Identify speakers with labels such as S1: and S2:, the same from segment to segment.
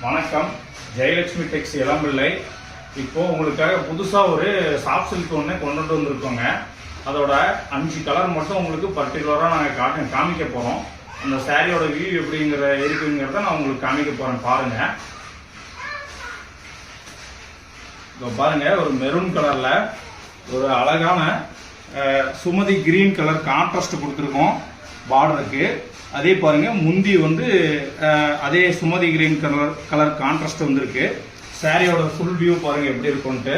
S1: வணக்கம், ஜெயலட்சுமி டெக்ஸ் இளம்பிள்ளை. இப்போ உங்களுக்காக புதுசாக ஒரு சாஃப்ட் சில்க் ஒன்று கொண்டுட்டு வந்திருக்கோங்க. அதோட 5 கலர் மட்டும் உங்களுக்கு பர்டிகுலராக நாங்கள் காமிக்க போகிறோம். அந்த சாரியோட வியூ எப்படிங்கிற இருக்குங்கிறத நான் உங்களுக்கு காமிக்க போகிறேன். பாருங்க, இப்போ பாருங்க, ஒரு மெரூன் கலர்ல ஒரு அழகான சுமதி கிரீன் கலர் கான்ட்ராஸ்ட் கொடுத்துருக்கோம் பார்டருக்கு. அதே பாருங்க, முந்தி வந்து அதே சுமதி கிரீன் கலர் கான்ட்ராஸ்ட் வந்திருக்கு. சாரியோட ஃபுல் வியூ பாருங்க எப்படி இருக்கும்ட்டு.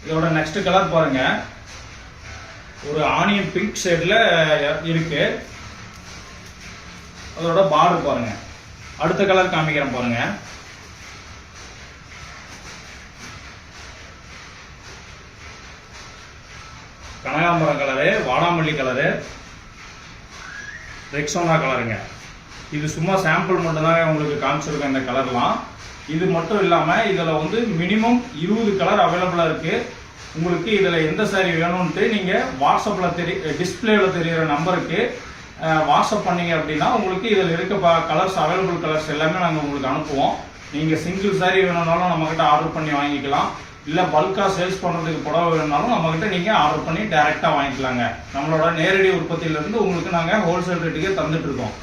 S1: இதோட நெக்ஸ்ட் கலர் பாருங்க, ஒரு ஆனியன் பிங்க் ஷேட்ல இருக்கு. அதோட பார்டர் பாருங்க. அடுத்த கலர் காமிக்கிறேன் பாருங்க. கனகாம்பரம் கலரு, வாடாமல்லி கலரு, ரெக்ஸோனா கலருங்க. இது சும்மா சாம்பிள் மட்டும் தான் உங்களுக்கு காமிச்சிருக்கேன் இந்த கலர்லாம். இது மட்டும் இல்லாமல் இதில் வந்து மினிமம் 20 கலர் அவைலபிளாக இருக்கு. உங்களுக்கு இதில் எந்த சாரி வேணும்ன்ட்டு நீங்கள் வாட்ஸ்அப்பில் டிஸ்பிளேவில் தெரிகிற நம்பருக்கு வாட்ஸ்அப் பண்ணீங்க அப்படின்னா உங்களுக்கு இதில் இருக்க கலர்ஸ் அவைலபிள் கலர்ஸ் எல்லாமே நாங்கள் உங்களுக்கு அனுப்புவோம். நீங்கள் சிங்கிள் சாரி வேணும்னாலும் நம்மக்கிட்ட ஆர்டர் பண்ணி வாங்கிக்கலாம். இல்லை பல்காக சேல்ஸ் பண்ணுறதுக்கு புடவை வேணும்னாலும் நம்மக்கிட்ட நீங்கள் ஆர்டர் பண்ணி டைரெக்டாக வாங்கிக்கலாங்க. நம்மளோட நேரடி உற்பத்தியிலேருந்து உங்களுக்கு நாங்கள் ஹோல்சேல் ரேட்டுக்கே தந்துட்டு இருக்கோம்.